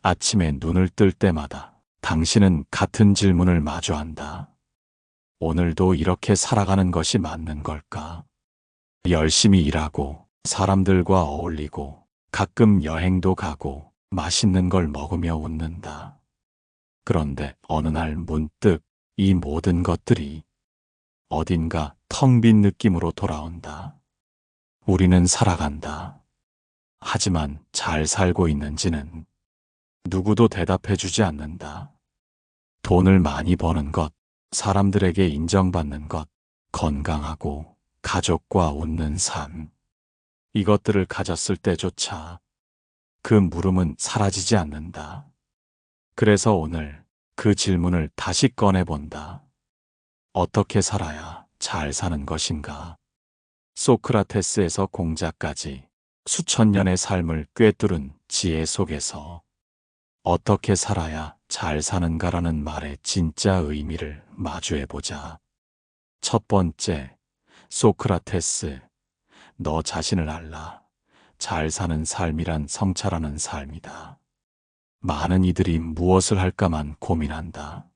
아침에 눈을 뜰 때마다 당신은 같은 질문을 마주한다. 오늘도 이렇게 살아가는 것이 맞는 걸까? 열심히 일하고 사람들과 어울리고 가끔 여행도 가고 맛있는 걸 먹으며 웃는다. 그런데 어느 날 문득 이 모든 것들이 어딘가 텅 빈 느낌으로 돌아온다. 우리는 살아간다. 하지만 잘 살고 있는지는 누구도 대답해 주지 않는다. 돈을 많이 버는 것, 사람들에게 인정받는 것, 건강하고 가족과 웃는 삶. 이것들을 가졌을 때조차 그 물음은 사라지지 않는다. 그래서 오늘 그 질문을 다시 꺼내본다. 어떻게 살아야 잘 사는 것인가? 소크라테스에서 공자까지 수천 년의 삶을 꿰뚫은 지혜 속에서 어떻게 살아야 잘 사는가라는 말의 진짜 의미를 마주해보자. 첫 번째, 소크라테스, 너 자신을 알라. 잘 사는 삶이란 성찰하는 삶이다. 많은 이들이 무엇을 할까만 고민한다.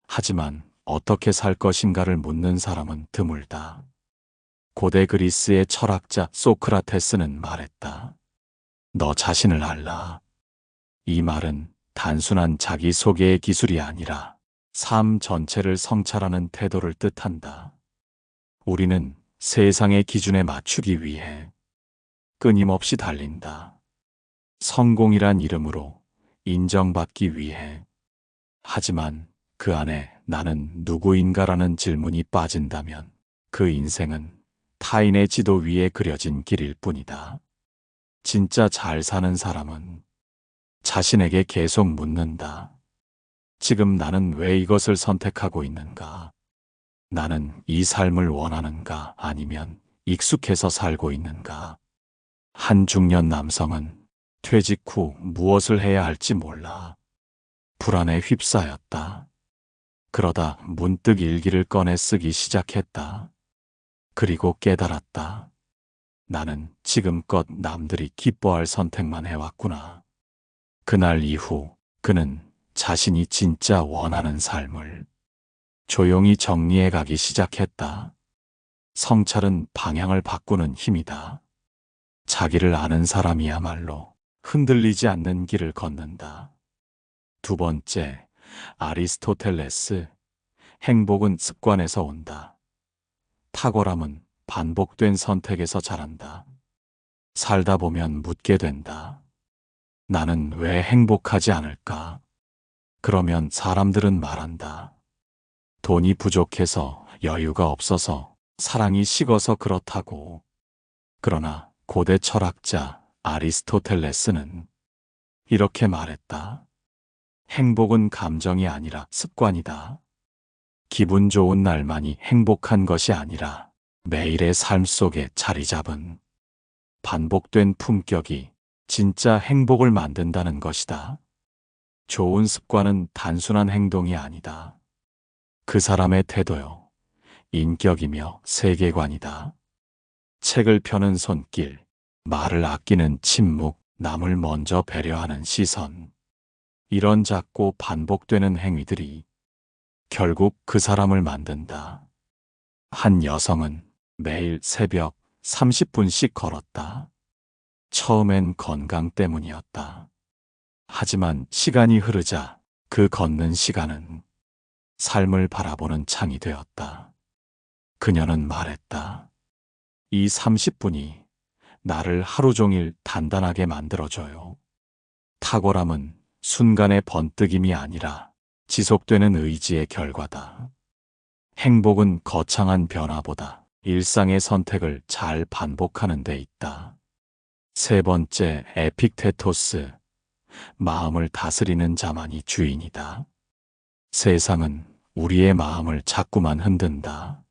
하지만 어떻게 살 것인가를 묻는 사람은 드물다. 고대 그리스의 철학자 소크라테스는 말했다. 너 자신을 알라. 이 말은 단순한 자기소개의 기술이 아니라 삶 전체를 성찰하는 태도를 뜻한다. 우리는 세상의 기준에 맞추기 위해 끊임없이 달린다. 성공이란 이름으로 인정받기 위해. 하지만 그 안에 나는 누구인가라는 질문이 빠진다면 그 인생은 타인의 지도 위에 그려진 길일 뿐이다. 진짜 잘 사는 사람은 자신에게 계속 묻는다. 지금 나는 왜 이것을 선택하고 있는가? 나는 이 삶을 원하는가? 아니면 익숙해서 살고 있는가? 한 중년 남성은 퇴직 후 무엇을 해야 할지 몰라 불안에 휩싸였다. 그러다 문득 일기를 꺼내 쓰기 시작했다. 그리고 깨달았다. 나는 지금껏 남들이 기뻐할 선택만 해왔구나. 그날 이후 그는 자신이 진짜 원하는 삶을 조용히 정리해 가기 시작했다. 성찰은 방향을 바꾸는 힘이다. 자기를 아는 사람이야말로 흔들리지 않는 길을 걷는다. 두 번째, 아리스토텔레스, 행복은 습관에서 온다. 탁월함은 반복된 선택에서 자란다. 살다 보면 묻게 된다. 나는 왜 행복하지 않을까? 그러면 사람들은 말한다. 돈이 부족해서, 여유가 없어서, 사랑이 식어서 그렇다고. 그러나 고대 철학자 아리스토텔레스는 이렇게 말했다. 행복은 감정이 아니라 습관이다. 기분 좋은 날만이 행복한 것이 아니라 매일의 삶 속에 자리 잡은 반복된 품격이 진짜 행복을 만든다는 것이다. 좋은 습관은 단순한 행동이 아니다. 그 사람의 태도요, 인격이며 세계관이다. 책을 펴는 손길, 말을 아끼는 침묵, 남을 먼저 배려하는 시선. 이런 작고 반복되는 행위들이 결국 그 사람을 만든다. 한 여성은 매일 새벽 30분씩 걸었다. 처음엔 건강 때문이었다. 하지만 시간이 흐르자 그 걷는 시간은 삶을 바라보는 창이 되었다. 그녀는 말했다. 이 30분이 나를 하루 종일 단단하게 만들어줘요. 탁월함은 순간의 번뜩임이 아니라 지속되는 의지의 결과다. 행복은 거창한 변화보다 일상의 선택을 잘 반복하는 데 있다. 세 번째, 에픽테토스. 마음을 다스리는 자만이 주인이다. 세상은 우리의 마음을 자꾸만 흔든다.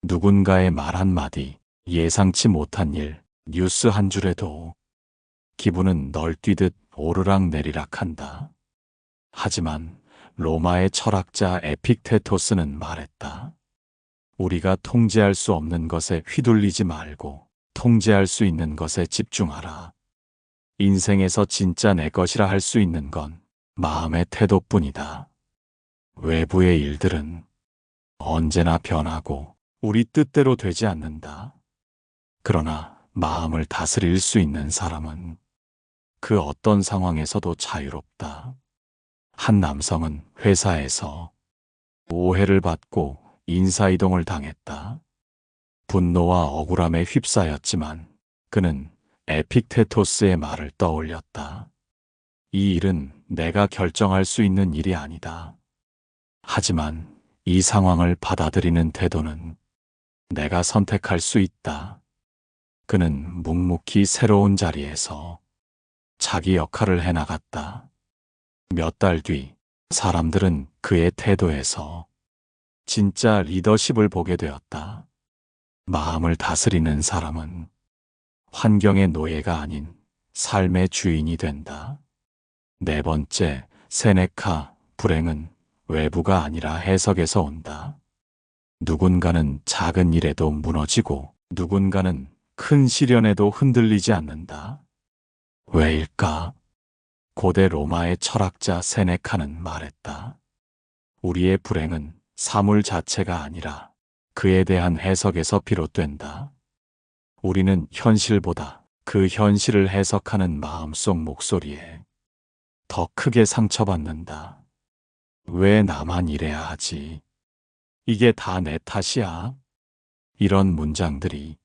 누군가의 말 한마디, 예상치 못한 일, 뉴스 한 줄에도 기분은 널뛰듯 오르락내리락 한다. 하지만 로마의 철학자 에픽테토스는 말했다. 우리가 통제할 수 없는 것에 휘둘리지 말고 통제할 수 있는 것에 집중하라. 인생에서 진짜 내 것이라 할 수 있는 건 마음의 태도뿐이다. 외부의 일들은 언제나 변하고 우리 뜻대로 되지 않는다. 그러나 마음을 다스릴 수 있는 사람은 그 어떤 상황에서도 자유롭다. 한 남성은 회사에서 오해를 받고 인사이동을 당했다. 분노와 억울함에 휩싸였지만 그는 에픽테토스의 말을 떠올렸다. 이 일은 내가 결정할 수 있는 일이 아니다. 하지만 이 상황을 받아들이는 태도는 내가 선택할 수 있다. 그는 묵묵히 새로운 자리에서 자기 역할을 해나갔다. 몇 달 뒤 사람들은 그의 태도에서 진짜 리더십을 보게 되었다. 마음을 다스리는 사람은 환경의 노예가 아닌 삶의 주인이 된다. 네 번째, 세네카, 불행은 외부가 아니라 해석에서 온다. 누군가는 작은 일에도 무너지고 누군가는 큰 시련에도 흔들리지 않는다. 왜일까? 고대 로마의 철학자 세네카는 말했다. 우리의 불행은 사물 자체가 아니라 그에 대한 해석에서 비롯된다. 우리는 현실보다 그 현실을 해석하는 마음속 목소리에 더 크게 상처받는다. 왜 나만 이래야 하지? 이게 다 내 탓이야? 이런 문장들이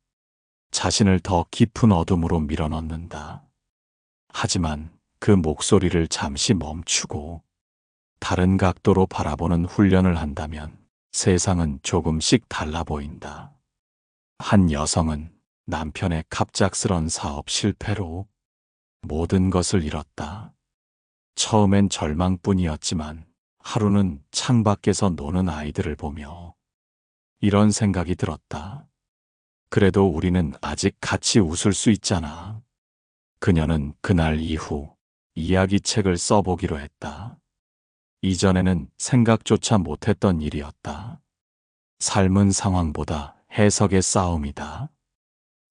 자신을 더 깊은 어둠으로 밀어넣는다. 하지만 그 목소리를 잠시 멈추고 다른 각도로 바라보는 훈련을 한다면 세상은 조금씩 달라 보인다. 한 여성은 남편의 갑작스런 사업 실패로 모든 것을 잃었다. 처음엔 절망뿐이었지만 하루는 창밖에서 노는 아이들을 보며 이런 생각이 들었다. 그래도 우리는 아직 같이 웃을 수 있잖아. 그녀는 그날 이후 이야기책을 써보기로 했다. 이전에는 생각조차 못했던 일이었다. 삶은 상황보다 해석의 싸움이다.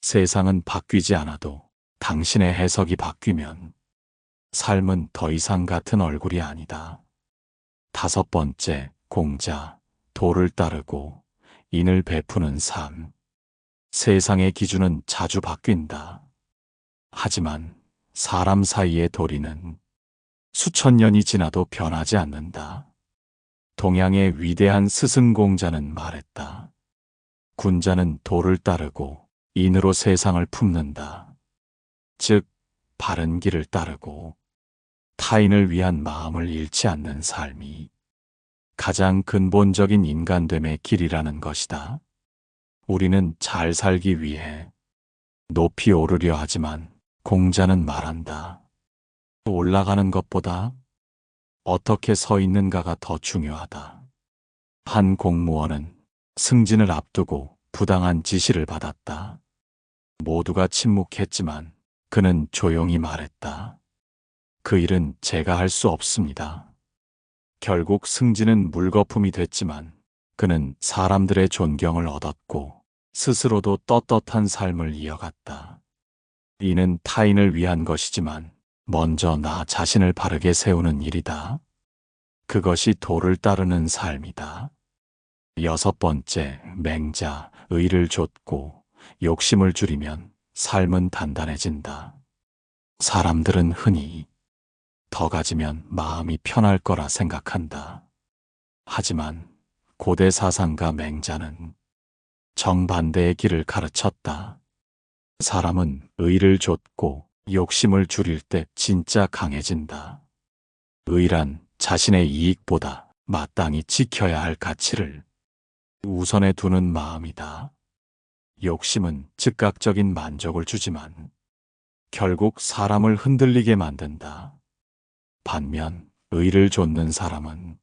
세상은 바뀌지 않아도 당신의 해석이 바뀌면 삶은 더 이상 같은 얼굴이 아니다. 다섯 번째, 공자, 도를 따르고 인을 베푸는 삶. 세상의 기준은 자주 바뀐다. 하지만 사람 사이의 도리는 수천 년이 지나도 변하지 않는다. 동양의 위대한 스승공자는 말했다. 군자는 도를 따르고 인으로 세상을 품는다. 즉, 바른 길을 따르고 타인을 위한 마음을 잃지 않는 삶이 가장 근본적인 인간됨의 길이라는 것이다. 우리는 잘 살기 위해 높이 오르려 하지만 공자는 말한다. 올라가는 것보다 어떻게 서 있는가가 더 중요하다. 한 공무원은 승진을 앞두고 부당한 지시를 받았다. 모두가 침묵했지만 그는 조용히 말했다. 그 일은 제가 할 수 없습니다. 결국 승진은 물거품이 됐지만 그는 사람들의 존경을 얻었고 스스로도 떳떳한 삶을 이어갔다. 이는 타인을 위한 것이지만 먼저 나 자신을 바르게 세우는 일이다. 그것이 도를 따르는 삶이다. 여섯 번째, 맹자, 의를 좇고 욕심을 줄이면 삶은 단단해진다. 사람들은 흔히 더 가지면 마음이 편할 거라 생각한다. 하지만 고대 사상가 맹자는 정반대의 길을 가르쳤다. 사람은 의를 좇고 욕심을 줄일 때 진짜 강해진다. 의란 자신의 이익보다 마땅히 지켜야 할 가치를 우선에 두는 마음이다. 욕심은 즉각적인 만족을 주지만 결국 사람을 흔들리게 만든다. 반면 의를 좇는 사람은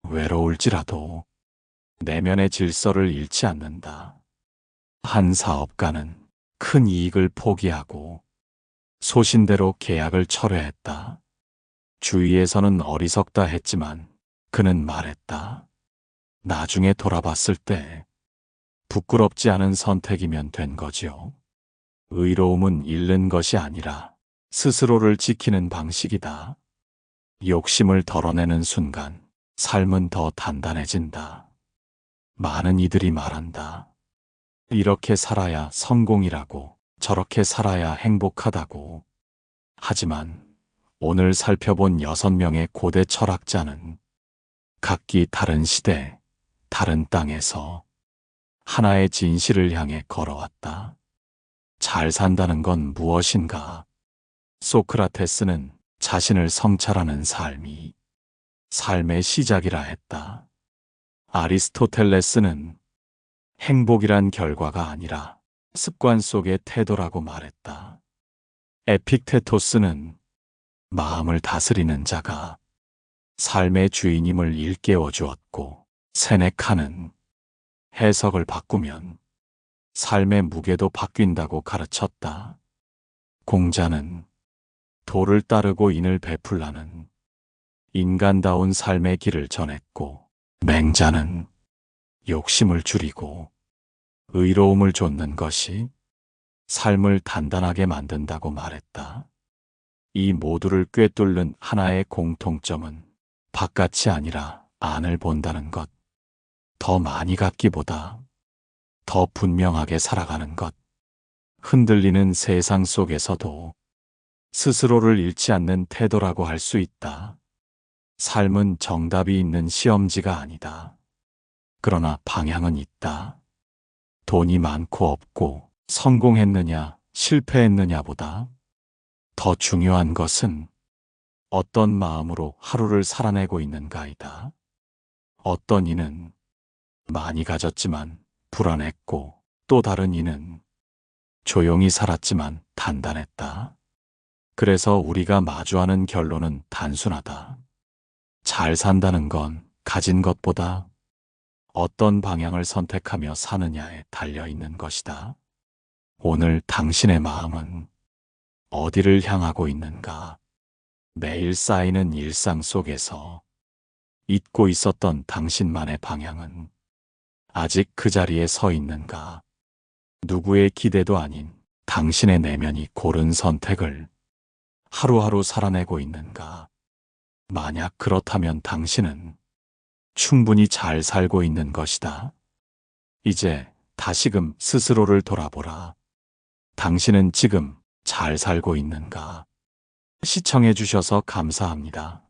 외로울지라도 내면의 질서를 잃지 않는다. 한 사업가는 큰 이익을 포기하고 소신대로 계약을 철회했다. 주위에서는 어리석다 했지만 그는 말했다. 나중에 돌아봤을 때 부끄럽지 않은 선택이면 된 거지요. 의로움은 잃는 것이 아니라 스스로를 지키는 방식이다. 욕심을 덜어내는 순간 삶은 더 단단해진다. 많은 이들이 말한다. 이렇게 살아야 성공이라고, 저렇게 살아야 행복하다고. 하지만 오늘 살펴본 6명의 고대 철학자는 각기 다른 시대, 다른 땅에서 하나의 진실을 향해 걸어왔다. 잘 산다는 건 무엇인가? 소크라테스는 자신을 성찰하는 삶이 삶의 시작이라 했다. 아리스토텔레스는 행복이란 결과가 아니라 습관 속의 태도라고 말했다. 에픽테토스는 마음을 다스리는 자가 삶의 주인임을 일깨워 주었고, 세네카는 해석을 바꾸면 삶의 무게도 바뀐다고 가르쳤다. 공자는 도를 따르고 인을 베풀라는 인간다운 삶의 길을 전했고, 맹자는 욕심을 줄이고 의로움을 좇는 것이 삶을 단단하게 만든다고 말했다. 이 모두를 꿰뚫는 하나의 공통점은 바깥이 아니라 안을 본다는 것, 더 많이 갖기보다 더 분명하게 살아가는 것, 흔들리는 세상 속에서도 스스로를 잃지 않는 태도라고 할 수 있다. 삶은 정답이 있는 시험지가 아니다. 그러나 방향은 있다. 돈이 많고 없고 성공했느냐, 실패했느냐보다 더 중요한 것은 어떤 마음으로 하루를 살아내고 있는가이다. 어떤 이는 많이 가졌지만 불안했고, 또 다른 이는 조용히 살았지만 단단했다. 그래서 우리가 마주하는 결론은 단순하다. 잘 산다는 건 가진 것보다 어떤 방향을 선택하며 사느냐에 달려 있는 것이다. 오늘 당신의 마음은 어디를 향하고 있는가? 매일 쌓이는 일상 속에서 잊고 있었던 당신만의 방향은 아직 그 자리에 서 있는가? 누구의 기대도 아닌 당신의 내면이 고른 선택을 하루하루 살아내고 있는가? 만약 그렇다면 당신은 충분히 잘 살고 있는 것이다. 이제 다시금 스스로를 돌아보라. 당신은 지금 잘 살고 있는가? 시청해 주셔서 감사합니다.